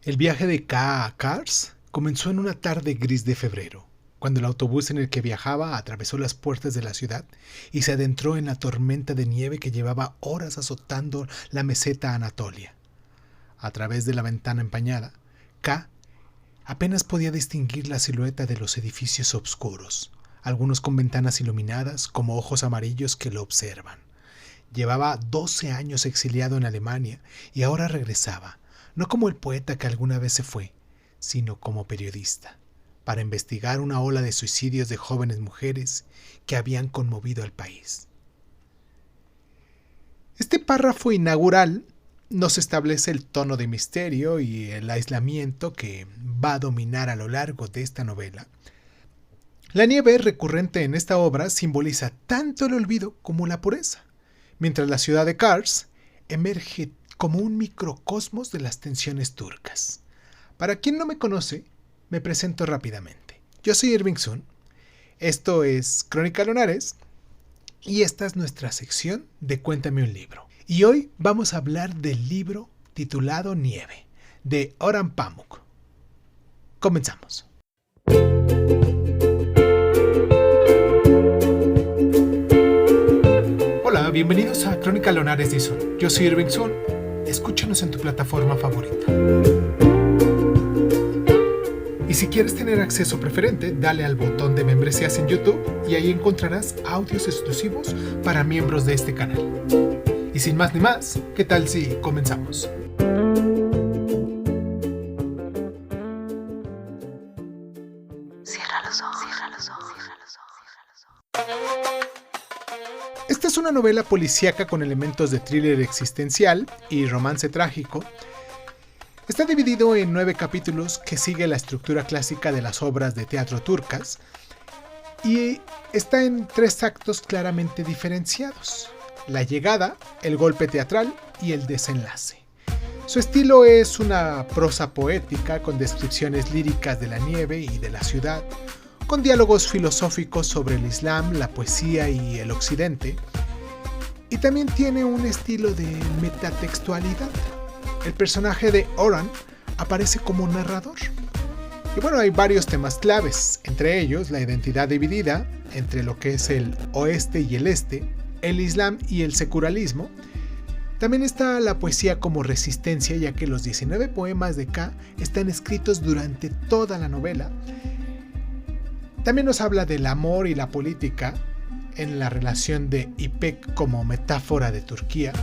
El viaje de K a Kars comenzó en una tarde gris de febrero, cuando el autobús en el que viajaba atravesó las puertas de la ciudad y se adentró en la tormenta de nieve que llevaba horas azotando la meseta Anatolia. A través de la ventana empañada, K apenas podía distinguir la silueta de los edificios oscuros, algunos con ventanas iluminadas como ojos amarillos que lo observan. Llevaba 12 años exiliado en Alemania y ahora regresaba, no como el poeta que alguna vez se fue, sino como periodista, para investigar una ola de suicidios de jóvenes mujeres que habían conmovido al país. Este párrafo inaugural nos establece el tono de misterio y el aislamiento que va a dominar a lo largo de esta novela. La nieve recurrente en esta obra simboliza tanto el olvido como la pureza, mientras la ciudad de Kars emerge como un microcosmos de las tensiones turcas. Para quien no me conoce, me presento rápidamente. Yo soy Irving Sun, esto es Crónica Lunares y esta es nuestra sección de Cuéntame un libro. Y hoy vamos a hablar del libro titulado Nieve, de Orhan Pamuk. Comenzamos. Hola, bienvenidos a Crónica Lunares de Sun. Yo soy Irving Sun. Escúchanos en tu plataforma favorita. Y si quieres tener acceso preferente, dale al botón de membresías en YouTube y ahí encontrarás audios exclusivos para miembros de este canal. Y sin más ni más, ¿qué tal si comenzamos? Cierra los ojos, cierra los ojos, cierra los ojos, cierra los ojos. Esta es una novela policíaca con elementos de thriller existencial y romance trágico. Está dividido en 9 capítulos que sigue la estructura clásica de las obras de teatro turcas y está en 3 actos claramente diferenciados: la llegada, el golpe teatral y el desenlace. Su estilo es una prosa poética con descripciones líricas de la nieve y de la ciudad, con diálogos filosóficos sobre el Islam, la poesía y el occidente, y también tiene un estilo de metatextualidad. El personaje de Orhan aparece como narrador. Y bueno, hay varios temas claves, entre ellos la identidad dividida entre lo que es el oeste y el este, el Islam y el secularismo. También está la poesía como resistencia, ya que los 19 poemas de K están escritos durante toda la novela. También nos habla del amor y la política en la relación de İpek como metáfora de Turquía.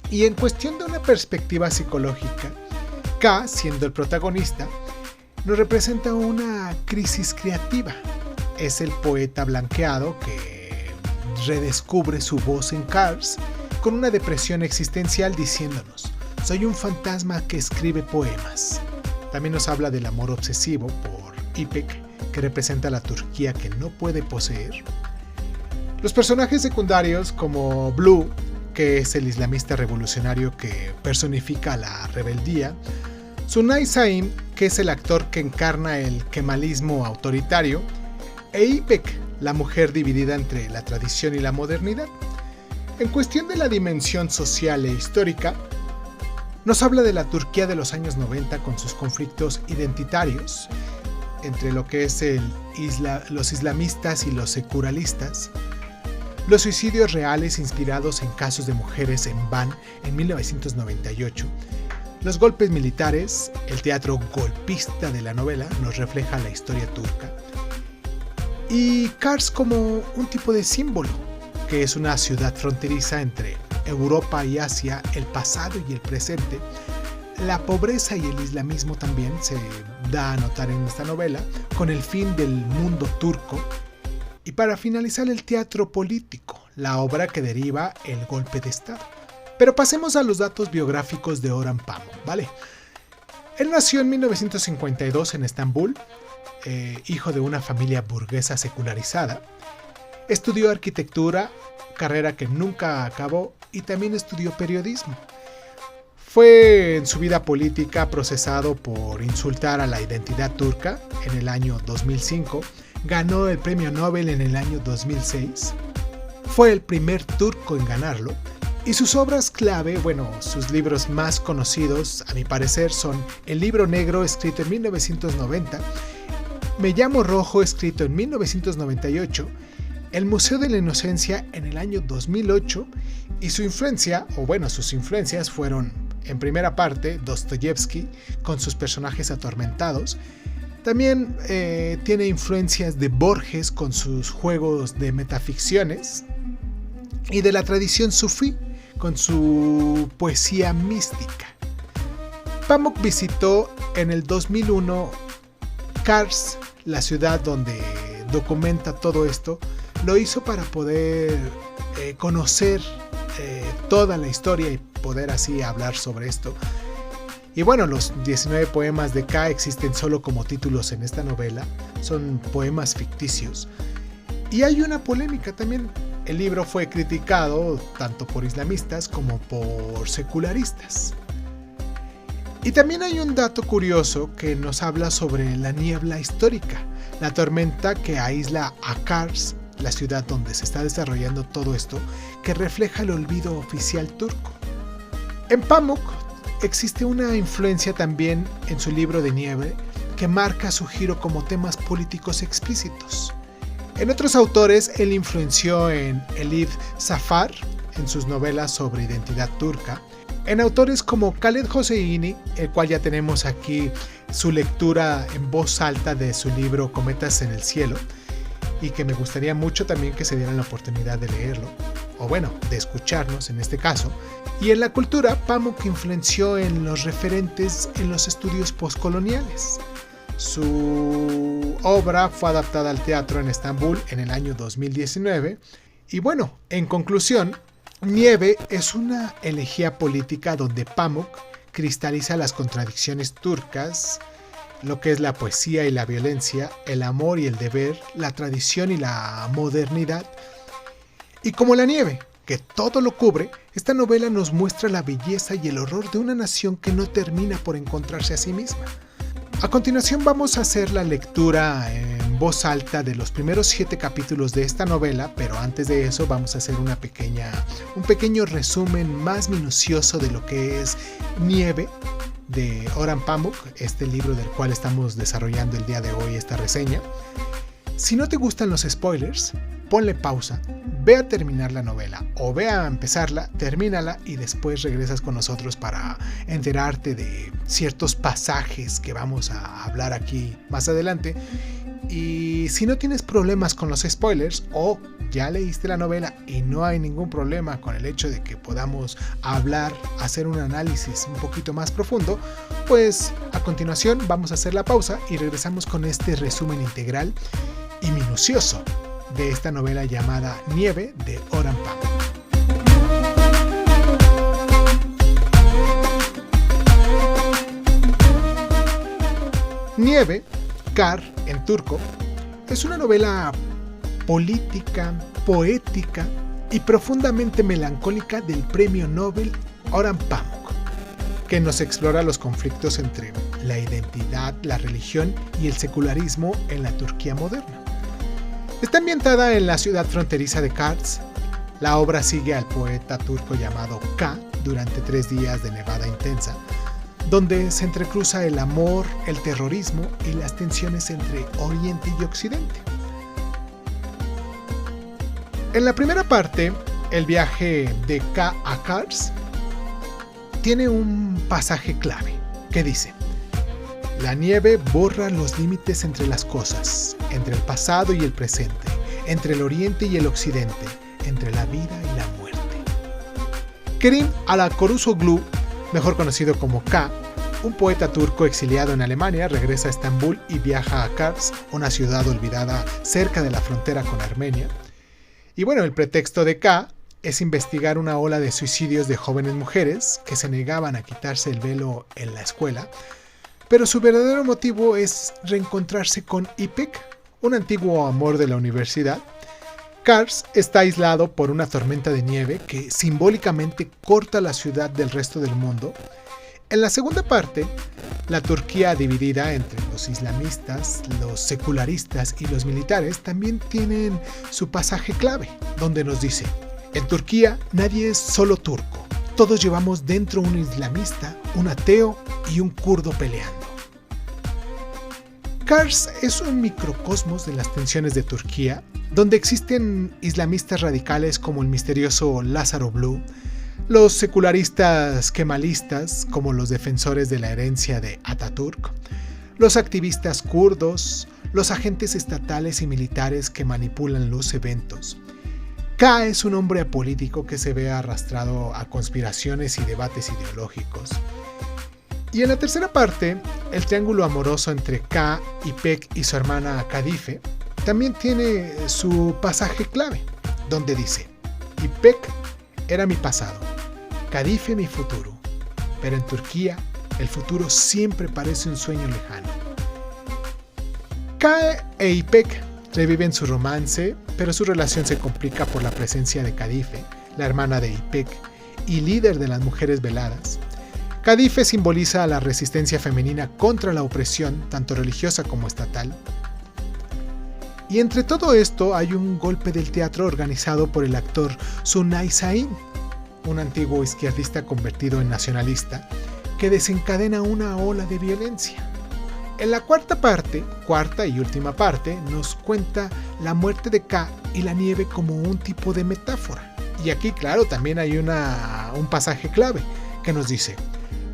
Y en cuestión de una perspectiva psicológica, K, siendo el protagonista, nos representa una crisis creativa. Es el poeta blanqueado que redescubre su voz en Kars con una depresión existencial diciéndonos: soy un fantasma que escribe poemas. También nos habla del amor obsesivo por İpek, que representa la Turquía que no puede poseer. Los personajes secundarios como Blue, que es el islamista revolucionario que personifica la rebeldía, Sunay Saim, que es el actor que encarna el kemalismo autoritario, e İpek, la mujer dividida entre la tradición y la modernidad. En cuestión de la dimensión social e histórica, nos habla de la Turquía de los años 90 con sus conflictos identitarios entre lo que es los islamistas y los secularistas, los suicidios reales inspirados en casos de mujeres en Van en 1998, los golpes militares, el teatro golpista de la novela nos refleja la historia turca, y Kars como un tipo de símbolo, que es una ciudad fronteriza entre Europa y Asia, el pasado y el presente. La pobreza y el islamismo también se da a notar en esta novela, con el fin del mundo turco. Y para finalizar, el teatro político, la obra que deriva el golpe de Estado. Pero pasemos a los datos biográficos de Orhan Pamuk, ¿vale? Él nació en 1952 en Estambul, hijo de una familia burguesa secularizada. Estudió arquitectura, carrera que nunca acabó, y también estudió periodismo. Fue en su vida política procesado por insultar a la identidad turca en el año 2005, ganó el premio Nobel en el año 2006, fue el primer turco en ganarlo Y sus obras clave, sus libros más conocidos, a mi parecer, son El Libro Negro, escrito en 1990, Me Llamo Rojo, escrito en 1998, El Museo de la Inocencia en el año 2008, y sus influencias fueron, en primera parte, Dostoyevsky, con sus personajes atormentados. También tiene influencias de Borges con sus juegos de metaficciones, y de la tradición sufí con su poesía mística. Pamuk visitó en el 2001 Kars, la ciudad donde documenta todo esto. Lo hizo para poder conocer toda la historia y poder así hablar sobre esto. Y los 19 poemas de K existen solo como títulos en esta novela, son poemas ficticios. Y hay una polémica también. El libro fue criticado tanto por islamistas como por secularistas. Y también hay un dato curioso que nos habla sobre la niebla histórica, la tormenta que aísla a Kars, la ciudad donde se está desarrollando todo esto, que refleja el olvido oficial turco. En Pamuk existe una influencia también en su libro de nieve que marca su giro como temas políticos explícitos. En otros autores, él influenció en Elif Safar, en sus novelas sobre identidad turca, en autores como Khaled Hosseini, el cual ya tenemos aquí su lectura en voz alta de su libro Cometas en el Cielo, y que me gustaría mucho también que se dieran la oportunidad de leerlo, o de escucharnos en este caso. Y en la cultura, Pamuk influenció en los referentes en los estudios postcoloniales. Su obra fue adaptada al teatro en Estambul en el año 2019. Y en conclusión, Nieve es una elegía política donde Pamuk cristaliza las contradicciones turcas, lo que es la poesía y la violencia, el amor y el deber, la tradición y la modernidad. Y como la nieve, que todo lo cubre, esta novela nos muestra la belleza y el horror de una nación que no termina por encontrarse a sí misma. A continuación vamos a hacer la lectura en voz alta de los primeros 7 capítulos de esta novela, pero antes de eso vamos a hacer un pequeño resumen más minucioso de lo que es Nieve de Orhan Pamuk, este libro del cual estamos desarrollando el día de hoy esta reseña. Si no te gustan los spoilers, ponle pausa, ve a terminar la novela o ve a empezarla, termínala y después regresas con nosotros para enterarte de ciertos pasajes que vamos a hablar aquí más adelante. Y si no tienes problemas con los spoilers o ya leíste la novela y no hay ningún problema con el hecho de que podamos hablar, hacer un análisis un poquito más profundo, pues a continuación vamos a hacer la pausa y regresamos con este resumen integral y minucioso de esta novela llamada Nieve de Orhan Pamuk. Nieve, Kar en turco, es una novela política, poética y profundamente melancólica del premio Nobel Orhan Pamuk, que nos explora los conflictos entre la identidad, la religión y el secularismo en la Turquía moderna. Está ambientada en la ciudad fronteriza de Kars. La obra sigue al poeta turco llamado K durante 3 días de nevada intensa, donde se entrecruza el amor, el terrorismo y las tensiones entre Oriente y Occidente. En la primera parte, el viaje de K a Kars tiene un pasaje clave que dice: la nieve borra los límites entre las cosas, entre el pasado y el presente, entre el oriente y el occidente, entre la vida y la muerte. Kerim Alakorusoğlu, mejor conocido como K, un poeta turco exiliado en Alemania, regresa a Estambul y viaja a Kars, una ciudad olvidada cerca de la frontera con Armenia. Y el pretexto de K es investigar una ola de suicidios de jóvenes mujeres que se negaban a quitarse el velo en la escuela, pero su verdadero motivo es reencontrarse con İpek, un antiguo amor de la universidad. Kars está aislado por una tormenta de nieve que simbólicamente corta la ciudad del resto del mundo. En la segunda parte, la Turquía dividida entre los islamistas, los secularistas y los militares también tienen su pasaje clave, donde nos dice: En Turquía nadie es solo turco. Todos llevamos dentro un islamista, un ateo y un kurdo peleando. Kars es un microcosmos de las tensiones de Turquía, donde existen islamistas radicales como el misterioso Lázaro Blue, los secularistas kemalistas como los defensores de la herencia de Atatürk, los activistas kurdos, los agentes estatales y militares que manipulan los eventos. K es un hombre apolítico que se ve arrastrado a conspiraciones y debates ideológicos. Y en la tercera parte, el triángulo amoroso entre K, Ipek y su hermana Kadife también tiene su pasaje clave, donde dice: Ipek era mi pasado, Kadife mi futuro, pero en Turquía el futuro siempre parece un sueño lejano. K e Ipek reviven su romance, pero su relación se complica por la presencia de Kadife, la hermana de Ipek y líder de las mujeres veladas. Kadife simboliza la resistencia femenina contra la opresión, tanto religiosa como estatal. Y entre todo esto hay un golpe del teatro organizado por el actor Sunay Sahin, un antiguo izquierdista convertido en nacionalista, que desencadena una ola de violencia. En la cuarta y última parte, nos cuenta la muerte de K y la nieve como un tipo de metáfora. Y aquí, claro, también hay un pasaje clave que nos dice: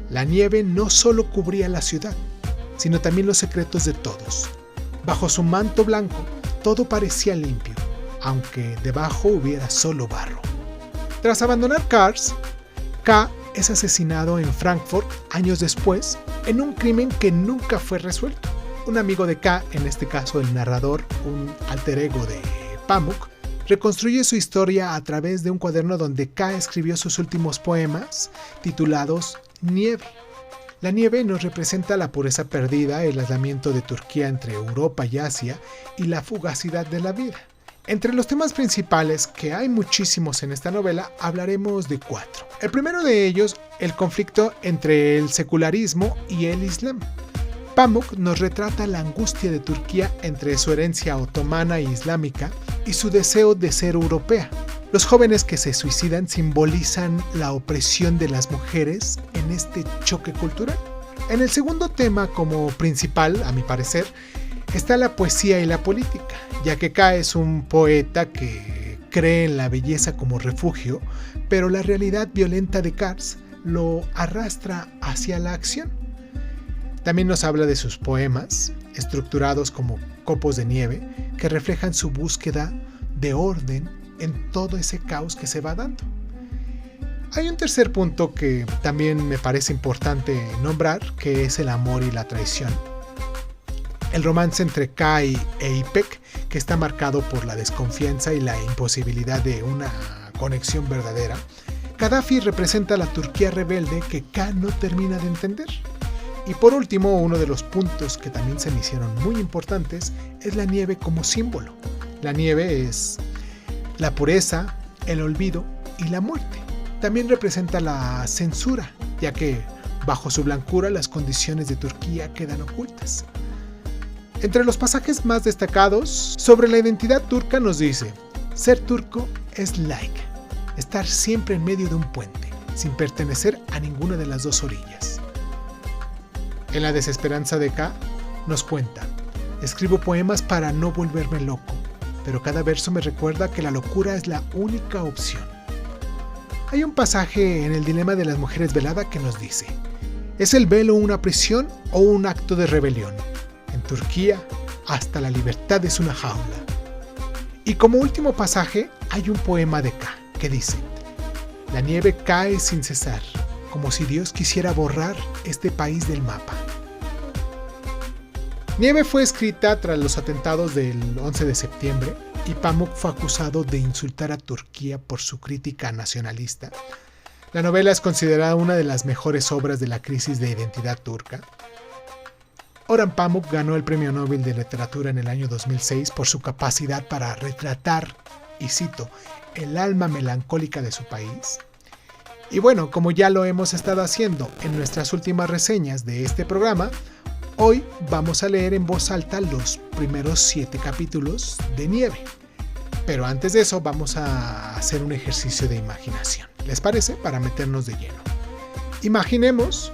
la nieve no solo cubría la ciudad, sino también los secretos de todos. Bajo su manto blanco, todo parecía limpio, aunque debajo hubiera solo barro. Tras abandonar Kars, K es asesinado en Frankfurt años después en un crimen que nunca fue resuelto. Un amigo de K, en este caso el narrador, un alter ego de Pamuk, reconstruye su historia a través de un cuaderno donde K escribió sus últimos poemas titulados Nieve. La nieve nos representa la pureza perdida, el aislamiento de Turquía entre Europa y Asia y la fugacidad de la vida. Entre los temas principales, que hay muchísimos en esta novela, hablaremos de 4. El primero de ellos, el conflicto entre el secularismo y el Islam. Pamuk nos retrata la angustia de Turquía entre su herencia otomana e islámica y su deseo de ser europea. Los jóvenes que se suicidan simbolizan la opresión de las mujeres en este choque cultural. En el segundo tema, como principal, a mi parecer, está la poesía y la política, ya que K es un poeta que cree en la belleza como refugio, pero la realidad violenta de Kars lo arrastra hacia la acción. También nos habla de sus poemas, estructurados como copos de nieve, que reflejan su búsqueda de orden en todo ese caos que se va dando. Hay un tercer punto que también me parece importante nombrar, que es el amor y la traición. El romance entre K e Ipek, que está marcado por la desconfianza y la imposibilidad de una conexión verdadera. Gaddafi representa la Turquía rebelde que K no termina de entender. Y por último, uno de los puntos que también se me hicieron muy importantes es la nieve como símbolo. La nieve es la pureza, el olvido y la muerte. También representa la censura, ya que bajo su blancura las condiciones de Turquía quedan ocultas. Entre los pasajes más destacados sobre la identidad turca nos dice: ser turco es like, estar siempre en medio de un puente, sin pertenecer a ninguna de las dos orillas. En la desesperanza de K nos cuenta: escribo poemas para no volverme loco, pero cada verso me recuerda que la locura es la única opción. Hay un pasaje en el dilema de las mujeres velada que nos dice: ¿es el velo una prisión o un acto de rebelión? En Turquía, hasta la libertad es una jaula. Y como último pasaje, hay un poema de K que dice: la nieve cae sin cesar, como si Dios quisiera borrar este país del mapa. Nieve fue escrita tras los atentados del 11 de septiembre y Pamuk fue acusado de insultar a Turquía por su crítica nacionalista. La novela es considerada una de las mejores obras de la crisis de identidad turca. Orhan Pamuk ganó el Premio Nobel de Literatura en el año 2006 por su capacidad para retratar, y cito, el alma melancólica de su país. Y bueno, como ya lo hemos estado haciendo en nuestras últimas reseñas de este programa, hoy vamos a leer en voz alta los primeros 7 capítulos de Nieve. Pero antes de eso vamos a hacer un ejercicio de imaginación. ¿Les parece? Para meternos de lleno. Imaginemos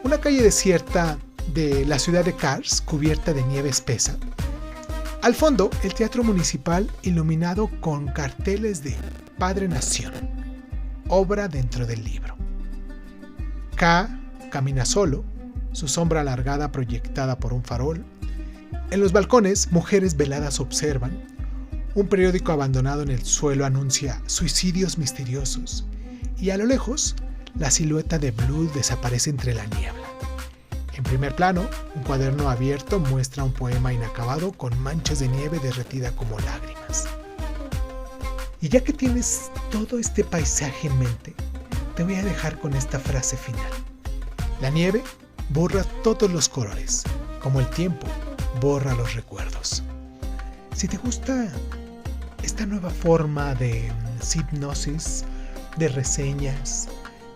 una calle desierta de la ciudad de Kars cubierta de nieve espesa. Al fondo, el teatro municipal iluminado con carteles de Padre Nación, obra dentro del libro. K camina solo, su sombra alargada proyectada por un farol. En los balcones, mujeres veladas observan. Un periódico abandonado en el suelo anuncia suicidios misteriosos. Y a lo lejos, la silueta de Blue desaparece entre la niebla. En primer plano, un cuaderno abierto muestra un poema inacabado con manchas de nieve derretida como lágrimas. Y ya que tienes todo este paisaje en mente, te voy a dejar con esta frase final. La nieve borra todos los colores, como el tiempo borra los recuerdos. Si te gusta esta nueva forma de hipnosis, de reseñas,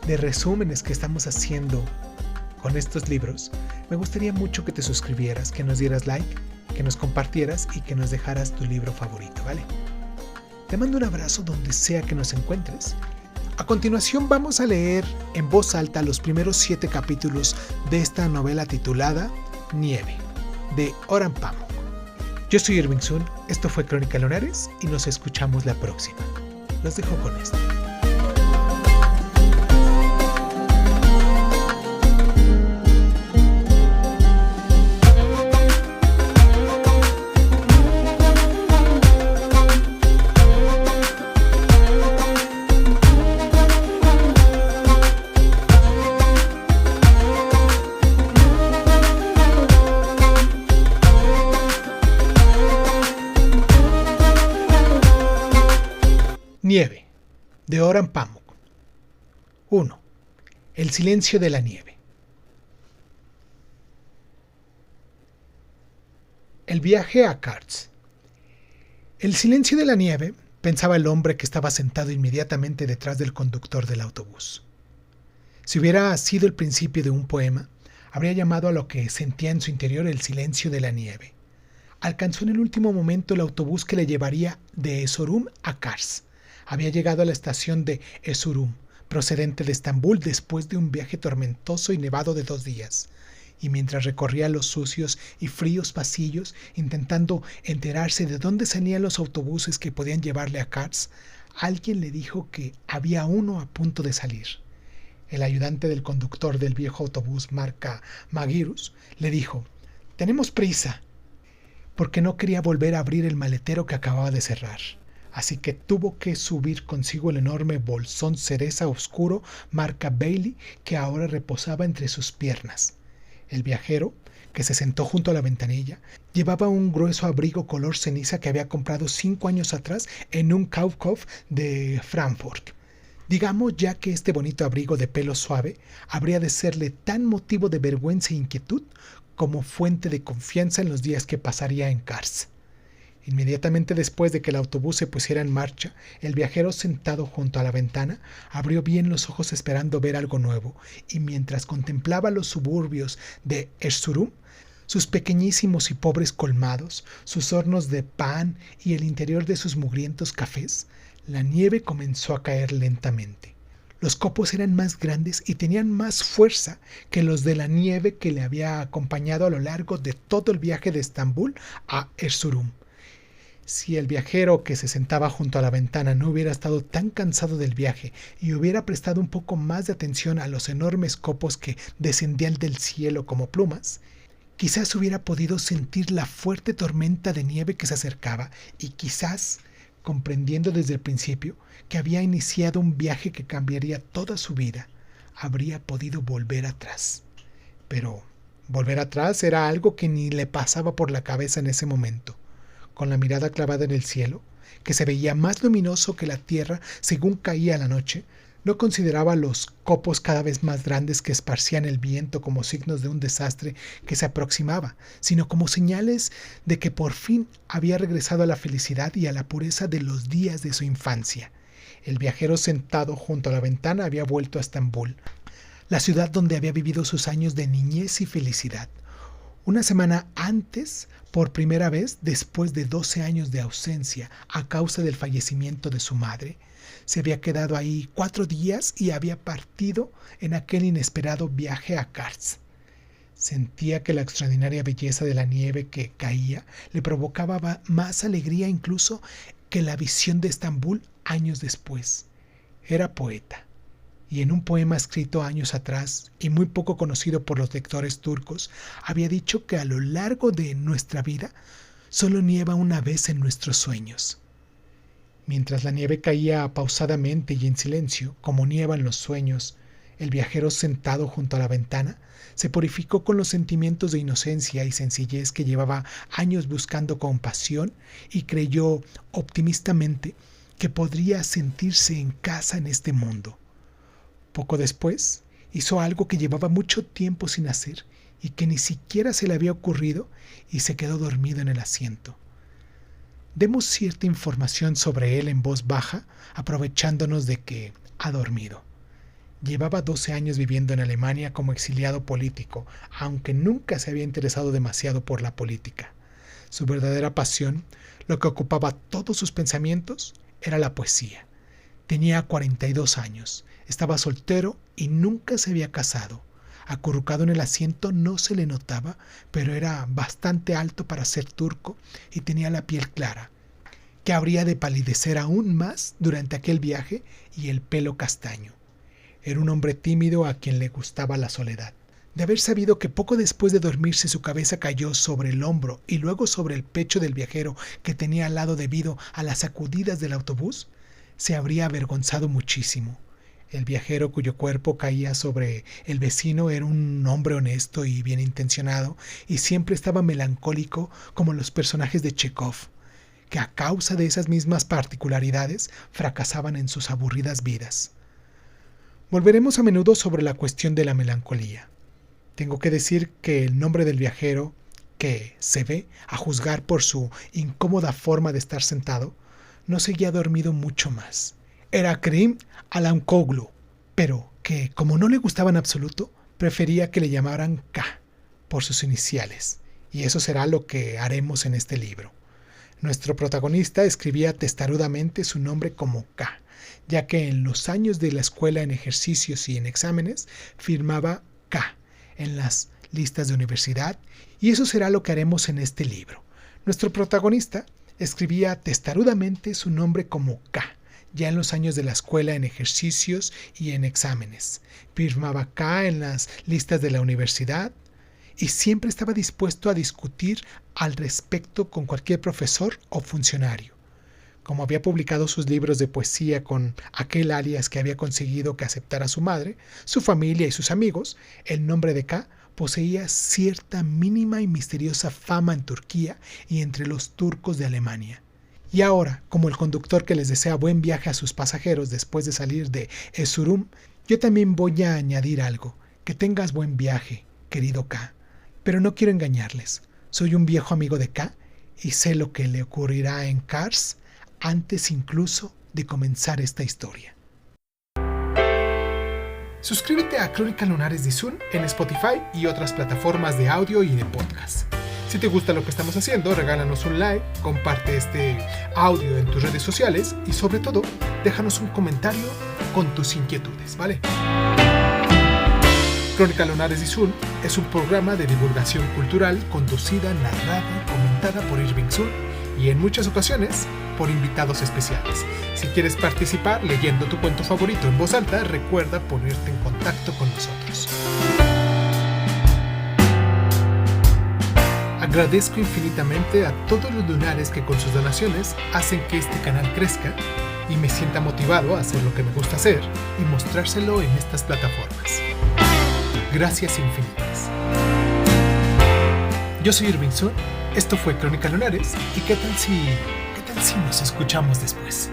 de resúmenes que estamos haciendo con estos libros, me gustaría mucho que te suscribieras, que nos dieras like, que nos compartieras y que nos dejaras tu libro favorito, ¿vale? Te mando un abrazo donde sea que nos encuentres. A continuación vamos a leer en voz alta los primeros 7 capítulos de esta novela titulada Nieve, de Orhan Pamuk. Yo soy Irving Sun, esto fue Crónica Lunares y nos escuchamos la próxima. Los dejo con esto. Nieve, de Orhan Pamuk. 1. El silencio de la nieve. El viaje a Kars. El silencio de la nieve, pensaba el hombre que estaba sentado inmediatamente detrás del conductor del autobús. Si hubiera sido el principio de un poema, habría llamado a lo que sentía en su interior el silencio de la nieve. Alcanzó en el último momento el autobús que le llevaría de Erzurum a Kars. Había llegado a la estación de Erzurum, procedente de Estambul después de un viaje tormentoso y nevado de 2 días. Y mientras recorría los sucios y fríos pasillos, intentando enterarse de dónde salían los autobuses que podían llevarle a Kars, alguien le dijo que había uno a punto de salir. El ayudante del conductor del viejo autobús marca Magirus le dijo: «Tenemos prisa», porque no quería volver a abrir el maletero que acababa de cerrar. Así que tuvo que subir consigo el enorme bolsón cereza oscuro marca Bailey que ahora reposaba entre sus piernas. El viajero, que se sentó junto a la ventanilla, llevaba un grueso abrigo color ceniza que había comprado 5 años atrás en un Kaufhof de Frankfurt. Digamos ya que este bonito abrigo de pelo suave habría de serle tan motivo de vergüenza e inquietud como fuente de confianza en los días que pasaría en Kars. Inmediatamente después de que el autobús se pusiera en marcha, el viajero sentado junto a la ventana abrió bien los ojos esperando ver algo nuevo, y mientras contemplaba los suburbios de Erzurum, sus pequeñísimos y pobres colmados, sus hornos de pan y el interior de sus mugrientos cafés, la nieve comenzó a caer lentamente. Los copos eran más grandes y tenían más fuerza que los de la nieve que le había acompañado a lo largo de todo el viaje de Estambul a Erzurum. Si el viajero que se sentaba junto a la ventana no hubiera estado tan cansado del viaje y hubiera prestado un poco más de atención a los enormes copos que descendían del cielo como plumas, quizás hubiera podido sentir la fuerte tormenta de nieve que se acercaba y quizás, comprendiendo desde el principio que había iniciado un viaje que cambiaría toda su vida, habría podido volver atrás. Pero volver atrás era algo que ni le pasaba por la cabeza en ese momento. Con la mirada clavada en el cielo, que se veía más luminoso que la tierra según caía la noche, no consideraba los copos cada vez más grandes que esparcían el viento como signos de un desastre que se aproximaba, sino como señales de que por fin había regresado a la felicidad y a la pureza de los días de su infancia. El viajero sentado junto a la ventana había vuelto a Estambul, la ciudad donde había vivido sus años de niñez y felicidad. Una semana antes, por primera vez, después de 12 años de ausencia a causa del fallecimiento de su madre, se había quedado ahí 4 días y había partido en aquel inesperado viaje a Kars. Sentía que la extraordinaria belleza de la nieve que caía le provocaba más alegría incluso que la visión de Estambul años después. Era poeta, y en un poema escrito años atrás y muy poco conocido por los lectores turcos, había dicho que a lo largo de nuestra vida solo nieva una vez en nuestros sueños. Mientras la nieve caía pausadamente y en silencio, como nieva en los sueños, el viajero sentado junto a la ventana se purificó con los sentimientos de inocencia y sencillez que llevaba años buscando con pasión y creyó optimistamente que podría sentirse en casa en este mundo. Poco después, hizo algo que llevaba mucho tiempo sin hacer y que ni siquiera se le había ocurrido y se quedó dormido en el asiento. Demos cierta información sobre él en voz baja, aprovechándonos de que ha dormido. Llevaba 12 años viviendo en Alemania como exiliado político, aunque nunca se había interesado demasiado por la política. Su verdadera pasión, lo que ocupaba todos sus pensamientos, era la poesía. Tenía 42 años, estaba soltero y nunca se había casado. Acurrucado en el asiento no se le notaba, pero era bastante alto para ser turco y tenía la piel clara, que habría de palidecer aún más durante aquel viaje, y el pelo castaño. Era un hombre tímido a quien le gustaba la soledad. De haber sabido que poco después de dormirse su cabeza cayó sobre el hombro y luego sobre el pecho del viajero que tenía al lado debido a las sacudidas del autobús, se habría avergonzado muchísimo. El viajero cuyo cuerpo caía sobre el vecino era un hombre honesto y bien intencionado, y siempre estaba melancólico como los personajes de Chekhov, que a causa de esas mismas particularidades fracasaban en sus aburridas vidas. Volveremos a menudo sobre la cuestión de la melancolía. Tengo que decir que el nombre del viajero, que se ve, a juzgar por su incómoda forma de estar sentado, no seguía dormido mucho más. Era Kerim Alamkoglu, pero que, como no le gustaba en absoluto, prefería que le llamaran K, por sus iniciales, y eso será lo que haremos en este libro. Nuestro protagonista escribía testarudamente su nombre como K, ya que en los años de la escuela en ejercicios y en exámenes firmaba K en las listas de universidad, y eso será lo que haremos en este libro. Nuestro protagonista escribía testarudamente su nombre como K, ya en los años de la escuela en ejercicios y en exámenes. Firmaba K en las listas de la universidad y siempre estaba dispuesto a discutir al respecto con cualquier profesor o funcionario. Como había publicado sus libros de poesía con aquel alias que había conseguido que aceptara su madre, su familia y sus amigos, el nombre de K poseía cierta mínima y misteriosa fama en Turquía y entre los turcos de Alemania. Y ahora, como el conductor que les desea buen viaje a sus pasajeros después de salir de Erzurum, yo también voy a añadir algo. Que tengas buen viaje, querido K. Pero no quiero engañarles. Soy un viejo amigo de K y sé lo que le ocurrirá en Kars antes incluso de comenzar esta historia. Suscríbete a Crónica Lunares de Izun en Spotify y otras plataformas de audio y de podcast. Si te gusta lo que estamos haciendo, regálanos un like, comparte este audio en tus redes sociales y sobre todo, déjanos un comentario con tus inquietudes, ¿vale? Crónica Lunares de Izun es un programa de divulgación cultural conducida, narrada y comentada por Irving Sun y en muchas ocasiones por invitados especiales. Si quieres participar leyendo tu cuento favorito en voz alta, recuerda ponerte en contacto con nosotros. Agradezco infinitamente a todos los lunares que con sus donaciones hacen que este canal crezca y me sienta motivado a hacer lo que me gusta hacer y mostrárselo en estas plataformas. Gracias infinitas. Yo soy Irving Sun, esto fue Crónica Lunares y ¿qué tal si nos escuchamos después?